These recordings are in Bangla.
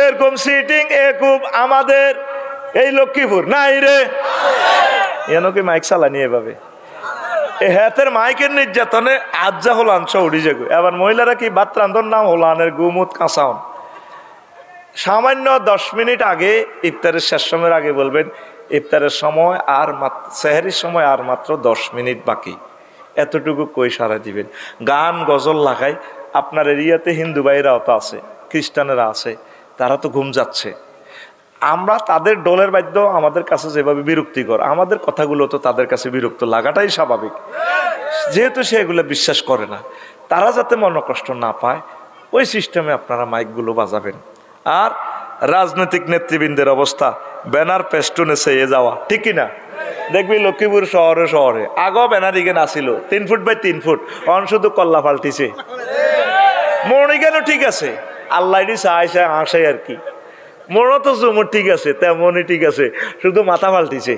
এরকম সিটিং খুব আমাদের এই লক্ষ্মীপুর নাই রে, এনকে মাইক চালানি এভাবে এই হাতের মাইকের নির্যাতনে আজ্জা হলান চৌড়ি যাগো। এবার মহিলারা কি ভাত রান্ধন নাম হলানের গুমুত কাঁচাও সামান্য 10 মিনিট আগে ইফতারের শেষ সময়ের আগে বলবেন ইফতারের সময় আর মাত্র সেহরির সময় আর মাত্র 10 মিনিট বাকি, এতটুকু কই সারা দিবেন। গান গজল লাগাই আপনার এরিয়াতে হিন্দু ভাইরাও তো আছে, খ্রিস্টানেরা আছে, তারা তো ঘুম যাচ্ছে। আমরা তাদের ডোলের বাদ্য আমাদের কাছে যেভাবে বিরক্তিকর, আমাদের কথাগুলো তো তাদের কাছে বিরক্ত লাগাটাই স্বাভাবিক, যেহেতু সে এগুলো বিশ্বাস করে না। তারা যাতে মনোকষ্ট না পায় ওই সিস্টেমে আপনারা মাইকগুলো বাজাবেন। আর রাজনৈতিক নেতৃবৃন্দের অবস্থা ব্যানার পেস্টুনে চেয়ে যাওয়া, ঠিক কিনা? দেখবি লক্ষ্মীপুর শহরে শহরে আগো banner eigen Aseel 3 foot by 3 foot, on শুধু কল্লা পাল্টিছে। মনিকেনও ঠিক আছে, আল্লাহ চাইছে আসে আর কি, মোড়ও তো জুমুর ঠিক আছে, তেমনই ঠিক আছে, শুধু মাথা পাল্টিছে।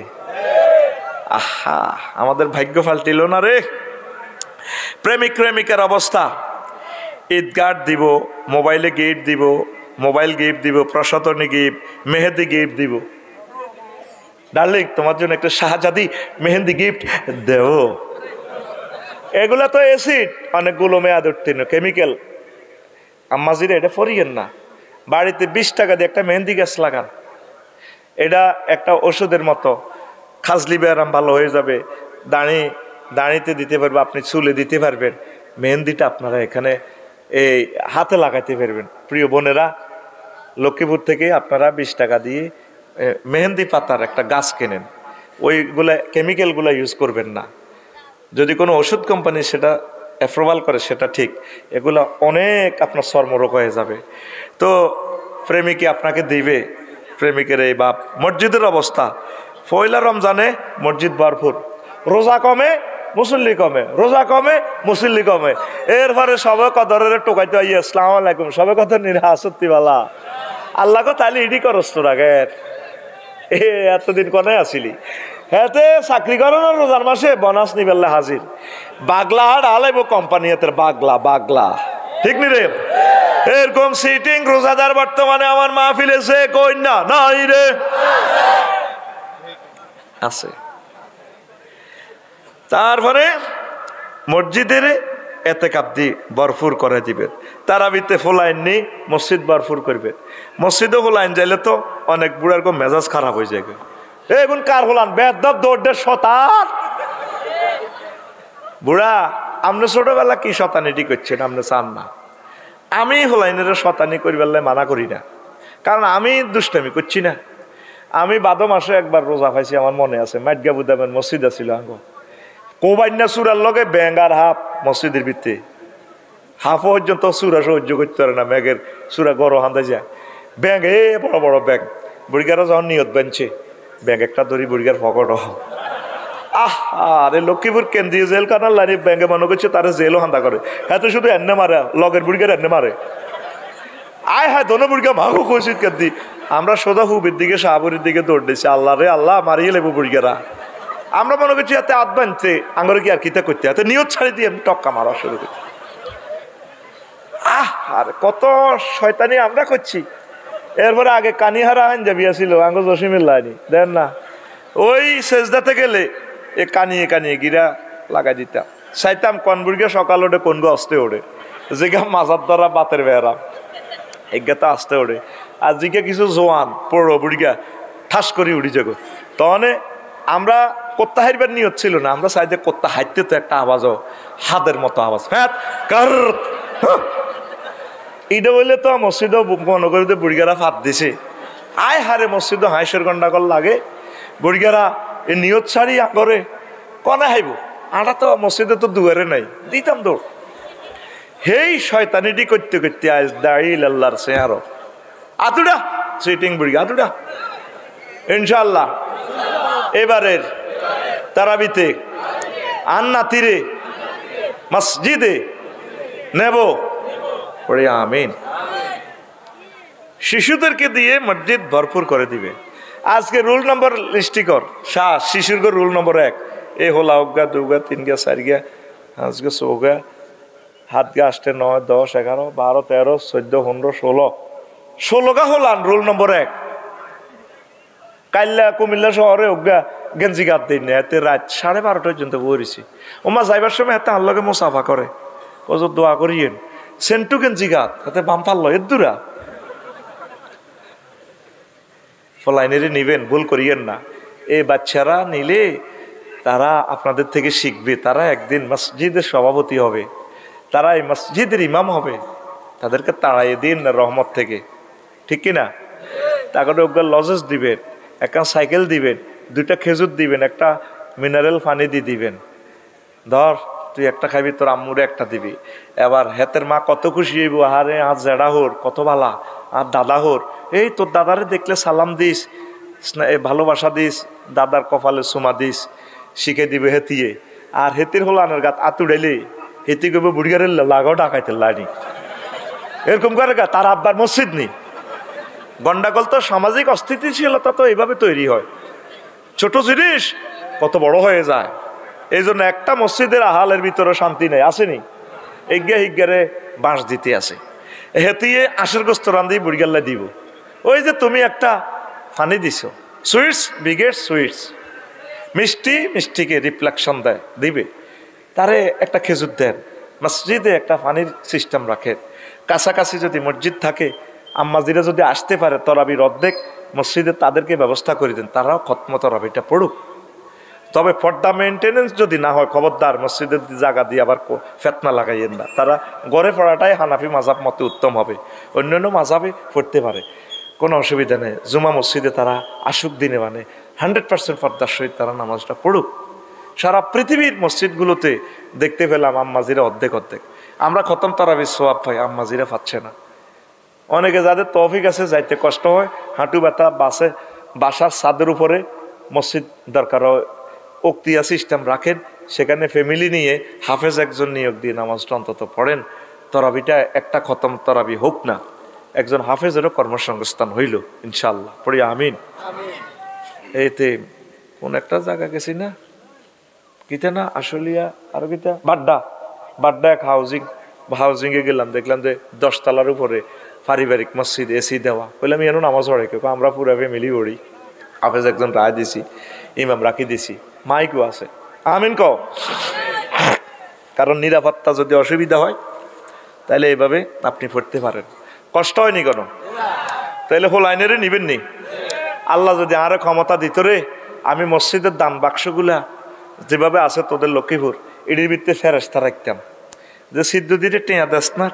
আহা, আমাদের ভাগ্য পাল্টিল না রে। প্রেমিক প্রেমিকার অবস্থা, ঈদগাহ দিব, মোবাইলে গিফট দিব, মোবাইল গিফট দিব, প্রসাধনী গিফট, মেহেদি গিফট দিব। ডার্লিং তোমার জন্য একটা শাহজাদি মেহেন্দি গিফট দেও। এগুলা তো অ্যাসিড, অনেকগুলো মেয়াদ উত্তীর্ণ কেমিক্যাল। আম্মাজিরা এটা ফরিয়েন না, বাড়িতে 20 টাকা দিয়ে একটা মেহেন্দি গাছ লাগান, এটা একটা ওষুধের মতো। খাজলি ব্যায়াম ভালো হয়ে যাবে, দাঁড়িতে দিতে পারবে, আপনি চুলে দিতে পারবেন। মেহেন্দিটা আপনারা এখানে এই হাতে লাগাইতে পারবেন। প্রিয় বোনেরা, লক্ষ্মীপুর থেকে আপনারা 20 টাকা দিয়ে মেহেন্দি পাতার একটা গাছ কেনেন, ওইগুলা কেমিক্যালগুলো ইউজ করবেন না। যদি কোনো ওষুধ কোম্পানি সেটা অ্যাপ্রুভাল করে সেটা ঠিক, এগুলো অনেক আপনার চর্মরোগ হয়ে যাবে। তো প্রেমিকে আপনাকে দিবে, প্রেমিকের এই বাপ। মসজিদের অবস্থা, পয়লা রমজানে মসজিদ ভরপুর, রোজা কমে মুসল্লি কমে, রোজা কমে মুসল্লি কমে। এরপরে সবে কদরের টোকাইতে হয় আসসালামু আলাইকুম, সবে কত নিরা সত্যিওয়ালা আল্লাহ কো তাহলে ইডি করস তোর আগের এতদিন কনে আসিলি। হ্যাঁ চাকরি করো না, রোজার মাসে বোনাস নিবেল্লা হাজির, বাগলা আর আলাইব কোম্পানি এতের বাগলা বাগলা, ঠিক নি রে? এরকম সিটিং রোজাদার বর্তমানে আমার মাহফিলে সে কই না নাই রে, আছে। তারপরে মসজিদের এতেকাপ দি ভরপুর করে দিবেন, তারাবিতে ফুলাইননি মসজিদ ভরপুর করবেন। মসজিদও ফুলাইন যাইলে তো অনেক বুড়ার মেজাজ খারাপ হয়ে যায়। এখন কার হলান বেদব দৌড়ের শতান বুড়া, আপনি ছোটবেলা কি শতানিটি করছেন আপনি চান না। আমি হলাইনের শতানি করিবেলে মানা করি না, কারণ আমি দুষ্টামি করছি না। আমি বাদো মাসে একবার রোজা পাইছি, আমার মনে আছে, মাইটগা বুদামের মসজিদ আছিল আঙ্গো, কোবাইন্যা চূড়ার লগে ব্যাং আর হাফ মসজিদের ভিতরে, হাফ পর্যন্ত চূড়া সহ্য করতে পারে না, ব্যাগের চূড়া গড় হান্দা যায় ব্যাং, বড় বড় ব্যাগ। বুড়িগারা যখন নিয়ত বানছে ব্যাগ একটা ধরি বুড়িগার ফকট। আরে লক্ষ্মীপুর কেন্দ্রীয় জেল কানার লাইনে ব্যাঙ্গে মনে করছে তারা জেলও হান্দা করে, এত শুধু এনে মারে, লগের বুড়িগার এনে মারে। আয় হায় দোনো বুড়িগা মাঘু কইসিত কেন্দ্রি, আমরা সোজা হুবের দিকে শাহপুরের দিকে দৌড় দিয়েছি। আল্লাহ রে আল্লাহ, মারিয়ে লেবু বুড়িগারা। আমরা মনে করছি এতে হাত বানতে আঙ্গরে কি আর কিতা করতে, এত নিয়ত ছাড়ি দিয়ে আমি টক্কা মারা শুরু করছি। আর কত শয়তানি আমরা করছি। এরপরে আগে কানিহারা আইন যাবিয়া ছিল আঙ্গ জসিমের লাইনি দেন না, ওই সেজদাতে গেলে এ কানিয়ে কানিয়ে গিরা লাগাই দিতাম, চাইতাম কোন বুড়িগা সকাল ওঠে কোন গো আসতে ওঠে, যেগা মাজার দ্বারা বাতের বেড়াম এগাতে আসতে ওঠে। আর জিকে কিছু জোয়ান পড়ো বুড়িগা ঠাস করে উড়ি যাগো, তখন আমরা কোত্তা হাইবার নিয়ত ছিল না, আমরা চাইতে কোত্তা হাইতে তো একটা আওয়াজও হাতের মতো আওয়াজ, হ্যাঁ কার এটা বললে তো মসজিদও মনে করে বুড়িগারা ফাঁদ দিছে। আয় হারে মসজিদও হাঁসের গন্ডাগল লাগে, বুড়িগারা এ নিয়ত ছাড়ি করে কনে হাইব, আটা তো মসজিদে তো দুয়ারে নাই, দিতাম দৌড়। হেই শয়তানিটি করতে করতে আজ দাঁড়িয়ে আল্লাহর সে আরো আতুডা সিটিং বুড়ি আতুডা। ইনশাল্লাহ এবারের তারাবিতে আন্না তীরে মসজিদে নেব পড়ে আমিন। শিশুদেরকে দিয়ে মসজিদ ভরপুর করে দিবে। আজকে রুল নম্বর লিস্টি কর শাহ শিশুর রুল নম্বর 1, এ হলা অজ্ঞা 2 গা 3 গা 4 গা 5 গা 6 গা 7 গা 8 9 10 11 12 13 14 15 16 16 হলান রোল নম্বর 1 কাইল্লা কুমিল্লা শহরে ওগা গেঞ্জি গাত দিন এতে রাত 12:30 পর্যন্ত বইছি ওমা যাইবার সময় এতে আল্লাহকে মুসাফা করে ওজো দোয়া করিয়েন সেন্টু গেঞ্জি গাত এতে বাম পাল্লো এর দূরা ফলাইনেরে নিবেন ভুল করিয়েন না। এই বাচ্চারা নিলে তারা আপনাদের থেকে শিখবে, তারা একদিন মসজিদের সভাপতি হবে, তারা এই মসজিদের ইমাম হবে। তাদেরকে তাড়াইয়ে দিন না রহমত থেকে, ঠিক কিনা? তারপরে ওগুলো লজেস দিবেন, একটা সাইকেল দিবেন, 2টা খেজুর দিবেন, একটা মিনারেল পানি দিয়ে দিবেন। ধর তুই একটা খাবি, তোর আম্মুরে একটা দিবি। এবার হেতের মা কত খুশি হইব, আরে আর জেডা হোর কত ভালা, আর দাদা হোর এই তোর দাদারে দেখলে সালাম দিস, ভালোবাসা দিস, দাদার কপালে চুমা দিস, শিখে দিবে হেতিয়ে। আর হেতির হলো আনের গাত আতুড়াইলে হেতি করবে বুড়িগারের লাগাও ডাকাইতে লানি এরকম করে গা। তার আব্বার মসজিদ নেই। গন্ডাগোল তো সামাজিক অস্থিতিশীলতা তো এইভাবে তৈরি হয়, ছোট জিনিস কত বড় হয়ে যায়। এই জন্য একটা মসজিদের আহালের ভিতরে শান্তি নেই, আসেনি? এগিয়ে হিগারে বাঁশ দিতে আছে, হেতিয়ে আশের গোস্ত রান্ধি বুড়িগাল্লা দিব। ওই যে তুমি একটা পানি দিছ, সুইটস বিগেট সুইটস, মিষ্টি মিষ্টিকে রিফ্লেকশন দেয় দিবে, তারে একটা খেজুর দেন, মসজিদে একটা পানির সিস্টেম রাখেন। কাছাকাছি যদি মসজিদ থাকে, আম্মাজিরা যদি আসতে পারে তরাবির অর্ধেক মসজিদে তাদেরকে ব্যবস্থা করে দেন, তারাও খতম তরাবিটা পড়ুক। তবে পর্দা মেনটেনেন্স যদি না হয় খবরদার মসজিদের জায়গা দিয়ে আবার ফেতনা লাগাইয়েন না। তারা গড়ে পড়াটাই হানাফি মাযহাব মতে উত্তম হবে, অন্যান্য মাযহাবে পড়তে পারে, কোনো অসুবিধা নেই। জুমা মসজিদে তারা আসুক দিনে, মানে 100% পর্দার সহিত তারা নামাজটা পড়ুক। সারা পৃথিবীর মসজিদগুলোতে দেখতে পেলাম আম্মাজিরা অর্ধেক অর্ধেক। আমরা খতম তারাবির সোয়াব পাই, আম্মাজিরা পাচ্ছে না। অনেকে যাদের তৌফিক আছে যাইতে কষ্ট হয়, হাঁটু ব্যথা, বাসার ছাদের উপরে মসজিদ দরকার হয়, উক্তিয়া সিস্টেম রাখেন, সেখানে ফ্যামিলি নিয়ে হাফেজ একজন নিয়োগ দিয়ে নামাজটা অন্তত পড়েন। তরাবিটা একটা খতম তরাবি হোক না, একজন হাফেজেরও কর্মসংস্থান হইল ইনশাল্লাহ, পড়ি আমিন। এতে কোন একটা জায়গা গেছি না, কিতে না আশুলিয়া, আরো কিতা বাড্ডা এক হাউজিংয়ে গেলাম, দেখলাম যে 10 তলার উপরে পারিবারিক মসজিদ, এসি দেওয়া। বললাম এন নামাজ পড়ে কেউ? আমরা পুরা ফ্যামিলি পড়ি। হাফেজ একজন রায় দিছি, ইমাম রাখি দিছি, মাইকও আছে, আমিন কও। কারণ নিরাপত্তা যদি অসুবিধা হয় তাহলে এইভাবে আপনি পড়তে পারেন, কষ্ট হয়নি কেন? তাহলে হোল আইনেরে নিবেন নি। আল্লাহ যদি আরো ক্ষমতা দিত রে, আমি মসজিদের দান বাক্সগুলা যেভাবে আছে তোদের লক্ষ্মীপুর, এটির ভিত্তিতে ফেরেস্তা রাখতাম, যে সিদ্ধ দিতে টেয়া দেস না,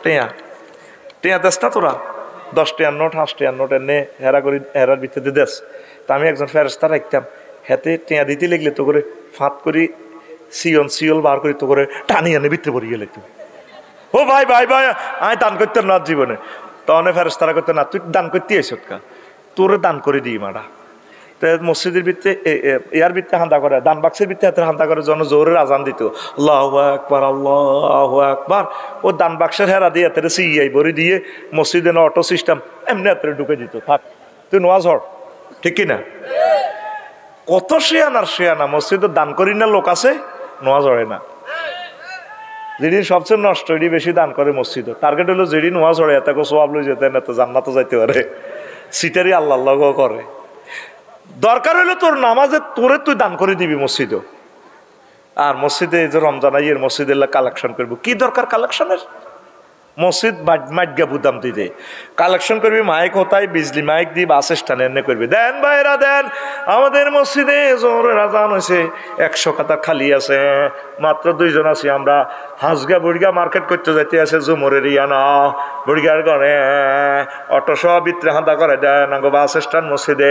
টেয়া দেস না তোরা, 10 টাকার নোট 5 টাকার নোট এনে হেরার ভিত্তিতে দেশ। তা আমি একজন ফেরেস্তা রাখতাম, হাতে টেয়া দিতে লাগলে তো করে ফাঁত করি সিওল বার করি তো করে টানি এনে ভিতরে পড়ে গেলে তুই, ও ভাই আমি দান করতে না জীবনে। তখন ফেরেস্তারা করতে না, তুই দান করতে এসত কা, তোরে দান করে দিই মারা। তো মসজিদের ভিত্তে ইয়ার ভিত্তে হান্দা করে, দান বাক্সের ভিত্তে হাতে হান্দা করে, জন জোরের আজান দিত, আল্লাহু আকবার আল্লাহু আকবার। ও দান বাক্সের হেরা দিয়ে হাতে সিয়াই ভরি দিয়ে মসজিদে না অটো সিস্টেম এমনি হাতে ঢুকে দিত, থাক তুই নোয়াজ হর, ঠিক কিনা? কত শেয়ানা মসজিদে দান করি না লোক আছে, নোয়াজ হরে না। যেদিন সবচেয়ে নষ্ট এটি বেশি দান করে মসজিদ, টার্গেট হলো যেদিন নোয়াজ হরে এত সোয়াব লই যেতে না, তো জান্নাতে যাইতে পারে, সিটারি আল্লাহ করে। দরকার হইলে তোর নামাজে তোরে তুই দান করে দিবি মসজিদও। আর মসজিদে যে রমজান আইয়ের মসজিদে কালেকশন করবো, কি দরকার কালেকশনের? মসজিদ মাইগা বুদাম দিতে কালেকশন করবি, মাইক হতাই বিজলি মাইক দিয়ে বাস স্ট্যান্ড এনে করবি, দেন ভাইরা দেন, আমাদের মসজিদে জোহরের আজান হয়েছে, 100 খাতা খালি আছে, মাত্র 2 জন আছি আমরা, হাঁসগা বুড়িগা মার্কেট করতে যাইতে আছে, জুমরের ইয়ানা বুড়িগার ঘরে অটো সহ ভিতরে হাঁদা করে দেন বাস স্ট্যান্ড মসজিদে।